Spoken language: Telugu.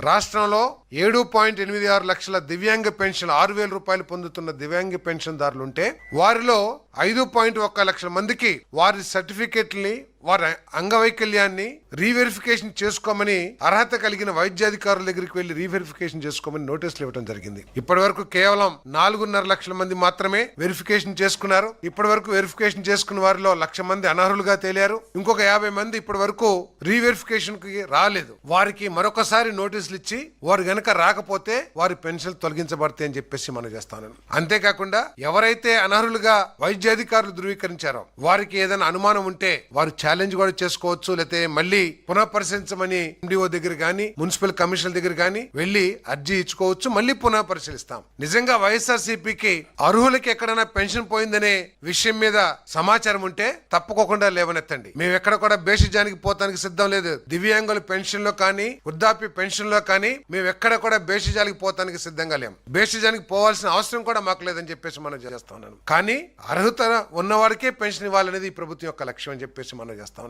రాష్ట్రంలో 7.86 లక్షల దివ్యాంగ పెన్షన్ 6,000 రూపాయలు పొందుతున్న దివ్యాంగ పెన్షన్ దారులుంటే వారిలో 5.1 లక్షల మందికి వారి సర్టిఫికెట్ని వారి అంగవైకల్యాన్ని రీవెరిఫికేషన్ చేసుకోమని అర్హత కలిగిన వైద్యాధికారుల దగ్గరికి వెళ్లి రీవెరిఫికేషన్ చేసుకోమని నోటీసులు ఇవ్వడం జరిగింది. ఇప్పటి వరకు కేవలం 4.5 లక్షల మంది మాత్రమే వెరిఫికేషన్ చేసుకున్నారు. ఇప్పటి వరకు వెరిఫికేషన్ చేసుకున్న వారిలో 1,00,000 మంది అనర్హులుగా తేలారు. ఇంకొక 50 మంది ఇప్పటి వరకు రీవెరిఫికేషన్ కి రాలేదు. వారికి మరొకసారి నోటీసులు ఇచ్చి వారు గనక రాకపోతే వారి పెన్షన్ తొలగించబడతాయి అని చెప్పేసి మనం చేస్తాను. అంతేకాకుండా ఎవరైతే అనర్హులుగా వైద్యాధికారులు ధృవీకరించారో వారికి ఏదైనా అనుమానం ఉంటే వారు ఛాలెంజ్ కూడా చేసుకోవచ్చు. లేకపోతే మళ్ళీ పునఃపరిశీలించమని ఎండిఓ దగ్గర గానీ మున్సిపల్ కమిషనర్ దగ్గర గానీ వెళ్లి అర్జీ ఇచ్చుకోవచ్చు. మళ్ళీ పునః పరిశీలిస్తాం. నిజంగా వైఎస్ఆర్సీపీకి అర్హులకి ఎక్కడైనా పెన్షన్ పోయిందనే విషయం మీద సమాచారం ఉంటే తప్పుకోకుండా లేవనెత్తండి. మేము ఎక్కడ కూడా బేషిజానికి పోతానికి సిద్ధం లేదు. దివ్యాంగుల పెన్షన్ లో కానీ వృద్ధాప్య పెన్షన్ లో కానీ మేము ఎక్కడ కూడా బేషిజానికి పోతానికి సిద్ధంగా లేము. బేషిజానికి పోవాల్సిన అవసరం కూడా మాకు లేదని చెప్పేసి మనం చేస్తా ఉన్నాను. కానీ అర్హత ఉన్నవాడికే పెన్షన్ ఇవ్వాలనేది ఈ ప్రభుత్వం యొక్క లక్ష్యం అని చెప్పేసి మనం చేస్తా ఉన్నాం.